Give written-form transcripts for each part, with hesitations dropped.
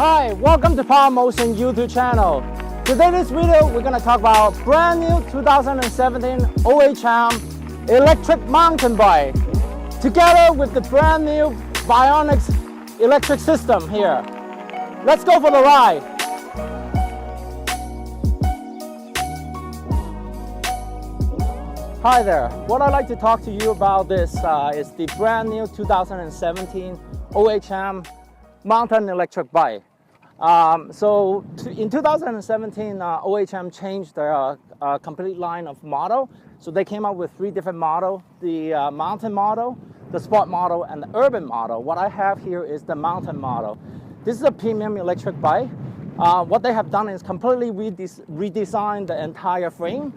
Hi, welcome to Power Motion YouTube channel. Today in this video, we're going to talk about brand new 2017 OHM Electric Mountain Bike together with the brand new Bionx electric system here. Let's go for the ride. Hi there. What I'd like to talk to you about this is the brand new 2017 OHM Mountain Electric Bike. In 2017, OHM changed their complete line of model. So they came up with 3 different models: the mountain model, the sport model, and the urban model. What I have here is the mountain model. This is a premium electric bike. What they have done is completely redesigned the entire frame,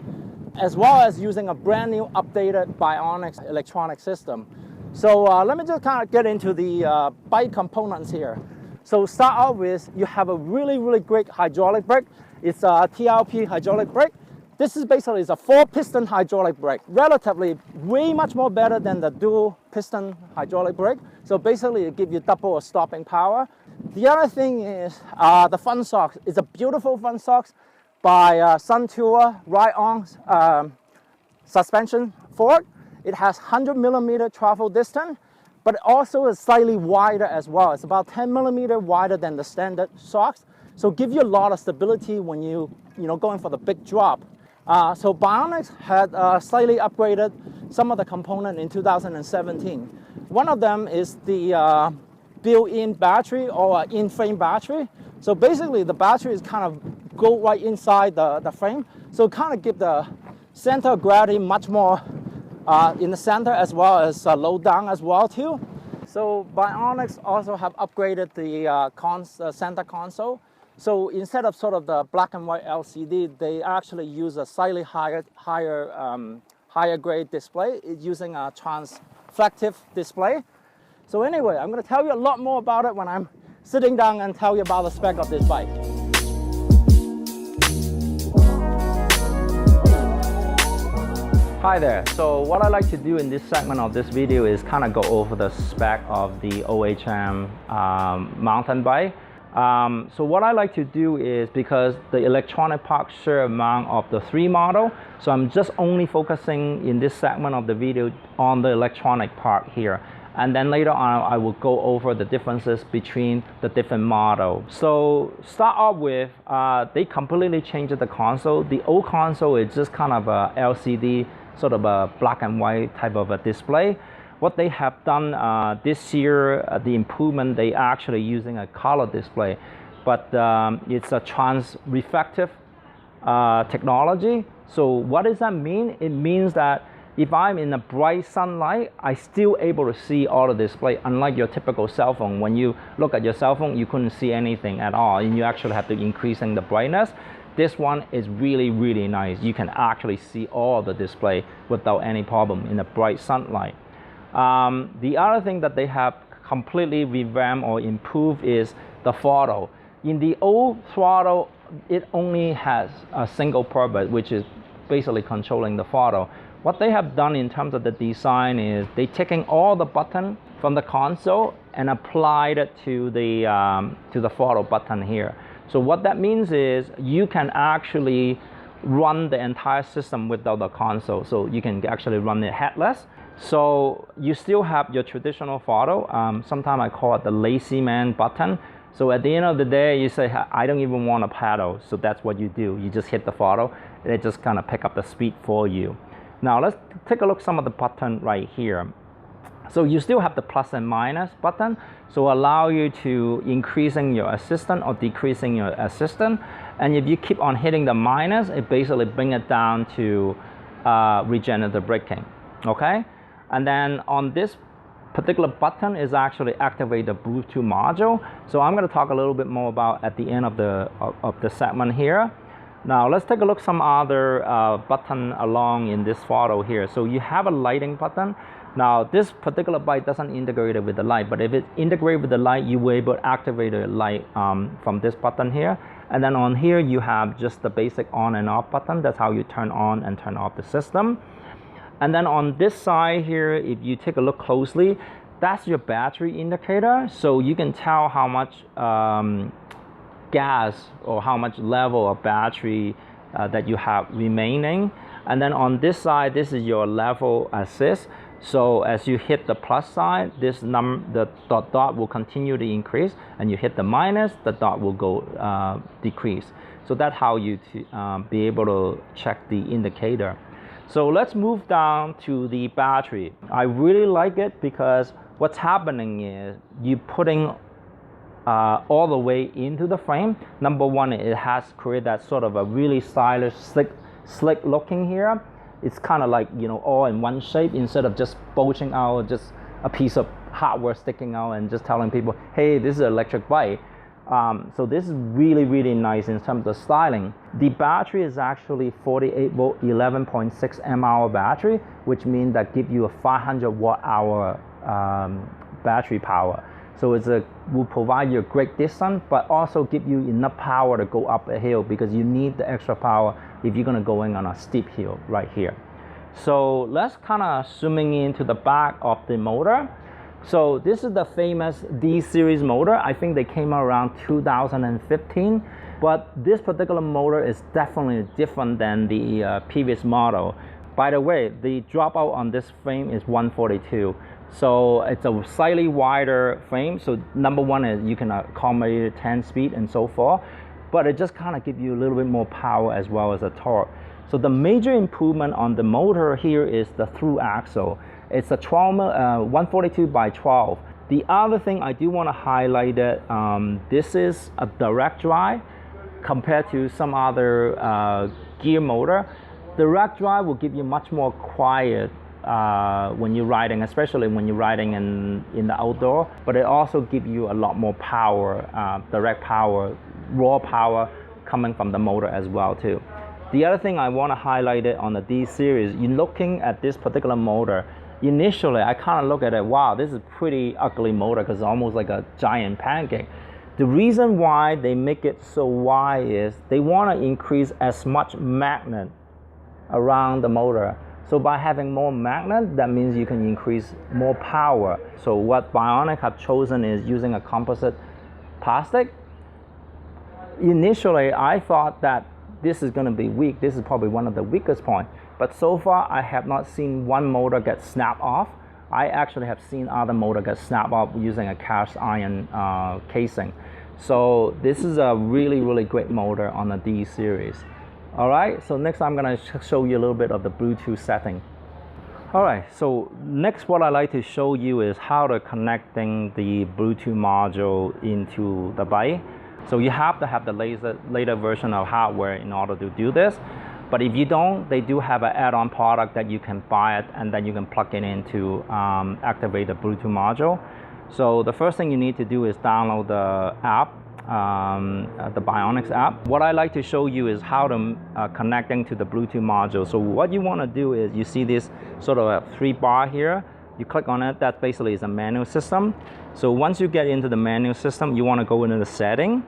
as well as using a brand new updated Bionx electronic system. So let me just kind of get into the bike components here. So start out with, you have a really great hydraulic brake. It's a TLP hydraulic brake. This is basically a 4-piston hydraulic brake, relatively way much more better than the dual piston hydraulic brake. So basically it gives you double stopping power. The other thing is the front shocks. It's a beautiful front shocks by Suntour ride-on suspension fork. It has 100mm travel distance, but it also is slightly wider as well. It's about 10mm wider than the standard shocks, so give you a lot of stability when you going for the big drop. So Bionx had slightly upgraded some of the components in 2017. One of them is the built-in battery or in-frame battery. So basically the battery is kind of go right inside the frame, so kind of give the center of gravity much more in the center, as well as low down as well too. So Bionx also have upgraded the center console. So instead of sort of the black and white LCD, they actually use a slightly higher grade display. It's using a transflective display. So anyway, I'm going to tell you a lot more about it when I'm sitting down and tell you about the spec of this bike. Hi there. So what I like to do in this segment of this video is kind of go over the spec of the OHM mountain bike. So what I like to do is, because the electronic part share among of the 3 model, so I'm just only focusing in this segment of the video on the electronic part here. And then later on, I will go over the differences between the different models. So start off with, they completely changed the console. The old console is just kind of a LCD, sort of a black and white type of a display. What they have done this year, the improvement, they actually using a color display, but it's a trans-reflective technology. So what does that mean? It means that if I'm in a bright sunlight, I still able to see all the display, unlike your typical cell phone. When you look at your cell phone, you couldn't see anything at all, and you actually have to increasing the brightness. This one is really nice. You can actually see all the display without any problem in the bright sunlight. The other thing that they have completely revamped or improved is the throttle. In the old throttle, it only has a single purpose, which is basically controlling the throttle. What they have done in terms of the design is they taking all the button from the console and applied it to the throttle button here. So what that means is you can actually run the entire system without the console. So you can actually run it headless. So you still have your traditional throttle. Sometimes I call it the lazy man button. So at the end of the day, you say, I don't even want to pedal. So that's what you do. You just hit the throttle, and it just kind of pick up the speed for you. Now let's take a look at some of the button right here. So you still have the plus and minus button, so allow you to increasing your assistance or decreasing your assistance. And if you keep on hitting the minus, it basically bring it down to regenerative braking. Okay, and then on this particular button is actually activate the Bluetooth module. So I'm going to talk a little bit more about at the end of the segment here. Now let's take a look at some other button along in this photo here. So you have a lighting button. Now this particular bike doesn't integrate it with the light, but if it integrates with the light, you will be able to activate the light from this button here. And then on here you have just the basic on and off button. That's how you turn on and turn off the system. And then on this side here, if you take a look closely, that's your battery indicator. So you can tell how much gas or how much level of battery that you have remaining. And then on this side, this is your level assist. So as you hit the plus sign, the dot will continue to increase, and you hit the minus, the dot will go decrease. So that's how you be able to check the indicator. So let's move down to the battery. I really like it because what's happening is you're putting all the way into the frame. Number one, it has created that sort of a really stylish, slick looking here. It's kind of like, all in one shape instead of just bulging out, just a piece of hardware sticking out and just telling people, hey, this is an electric bike. So this is really, really nice in terms of styling. The battery is actually 48 volt, 11.6 mAh battery, which means that give you a 500 watt hour battery power. So will provide you a great distance, but also give you enough power to go up a hill, because you need the extra power if you're gonna go in on a steep hill right here. So let's kind of zooming into the back of the motor. So this is the famous D series motor. I think they came out around 2015, but this particular motor is definitely different than the previous model. By the way, the dropout on this frame is 142. So it's a slightly wider frame. So number one is you can accommodate 10 speed and so forth, but it just kind of gives you a little bit more power as well as a torque. So the major improvement on the motor here is the through axle. It's a 142 by 12. The other thing I do want to highlight that this is a direct drive compared to some other gear motor. Direct drive will give you much more quiet when you're riding, especially when you're riding in the outdoor, but it also gives you a lot more power, direct power, raw power coming from the motor as well too. The other thing I want to highlight it on the D series, you're looking at this particular motor. Initially, I kind of look at it, wow, this is a pretty ugly motor because it's almost like a giant pancake. The reason why they make it so wide is they want to increase as much magnet around the motor. So by having more magnet, that means you can increase more power. So what Bionx have chosen is using a composite plastic. Initially, I thought that this is going to be weak. This is probably one of the weakest points. But so far, I have not seen one motor get snapped off. I actually have seen other motor get snapped off using a cast iron casing. So this is a really, really great motor on the D series. All right, so next I'm gonna show you a little bit of the Bluetooth setting. All right, so next what I like to show you is how to connecting the Bluetooth module into the bike. So you have to have the later version of hardware in order to do this. But if you don't, they do have an add-on product that you can buy it and then you can plug it in to activate the Bluetooth module. So the first thing you need to do is download the app, the Bionx app. What I like to show you is how to connecting to the Bluetooth module. So what you want to do is you see this sort of a 3-bar here. You click on it, that basically is a manual system. So once you get into the manual system, you want to go into the setting.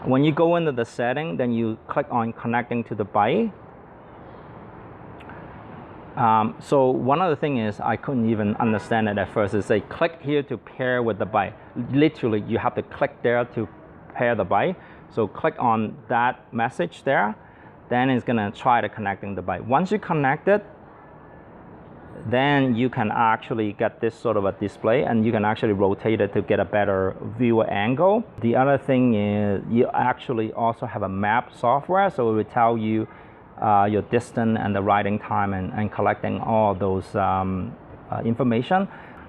When you go into the setting, then you click on connecting to the bike. So one other thing is I couldn't even understand it at first. It say click here to pair with the bike. Literally, you have to click there to pair the bike. So click on that message there, then it's gonna try to connecting the bike. Once you connect it, then you can actually get this sort of a display and you can actually rotate it to get a better viewer angle. The other thing is you actually also have a map software, so it will tell you your distance and the riding time and collecting all those information.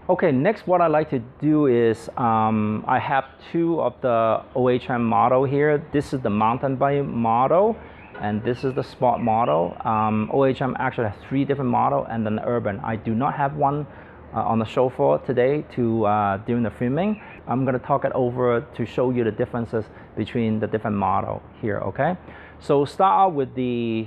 Okay, next what I like to do is I have 2 of the OHM model here. This is the mountain bike model and this is the sport model. OHM actually has 3 different models and then the urban. I do not have one on the show floor today during the filming. I'm gonna talk it over to show you the differences between the different model here, okay? So start out with the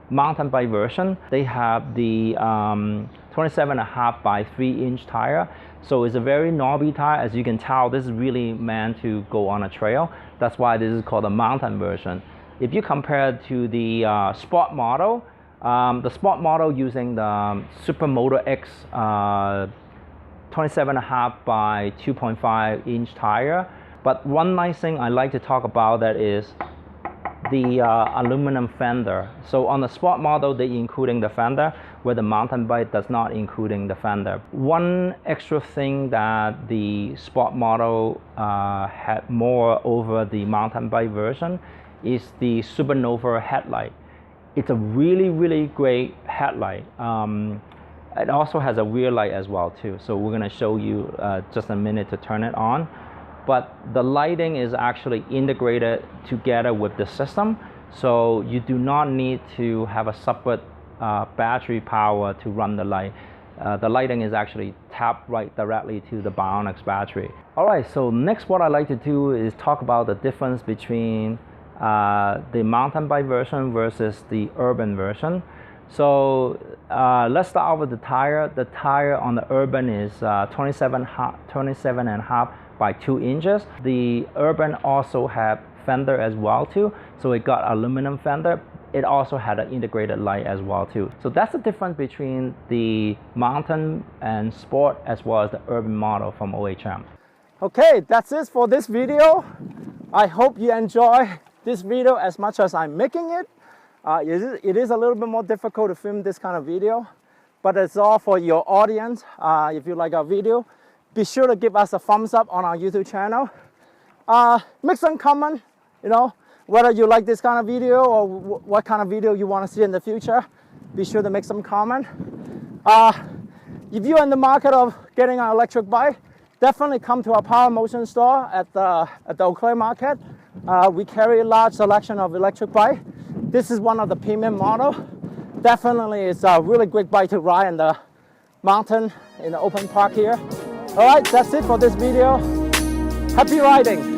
mountain bike version. They have the 27.5 by 3-inch tire. So it's a very knobby tire. As you can tell, this is really meant to go on a trail. That's why this is called a mountain version. If you compare it to the sport model using the Supermoto X 27.5 by 2.5 inch tire, But one nice thing I like to talk about that is the aluminum fender. So on the sport model, they including the fender, where the mountain bike does not including the fender. One extra thing that the sport model had more over the mountain bike version is the Supernova headlight. It's a really great headlight. It also has a rear light as well too. So we're gonna show you just a minute to turn it on. But the lighting is actually integrated together with the system. So you do not need to have a separate battery power to run the light. The lighting is actually tapped right directly to the Bionx battery. All right, so next what I like to do is talk about the difference between the mountain bike version versus the urban version. So let's start with the tire. The tire on the urban is 27.5 by 2 inches. The urban also had fender as well too. So it got aluminum fender. It also had an integrated light as well too. So that's the difference between the mountain and sport as well as the urban model from OHM. Okay, that's it for this video. I hope you enjoy this video as much as I'm making it. It is a little bit more difficult to film this kind of video, but it's all for your audience. If you like our video, be sure to give us a thumbs up on our YouTube channel. Make some comment, whether you like this kind of video or what kind of video you want to see in the future. Be sure to make some comment. If you're in the market of getting an electric bike, definitely come to our Power Motion store at the Eau Claire Market. We carry a large selection of electric bike. This is one of the premium model. Definitely it's a really great bike to ride in the mountain, in the open park here. All right, that's it for this video. Happy riding.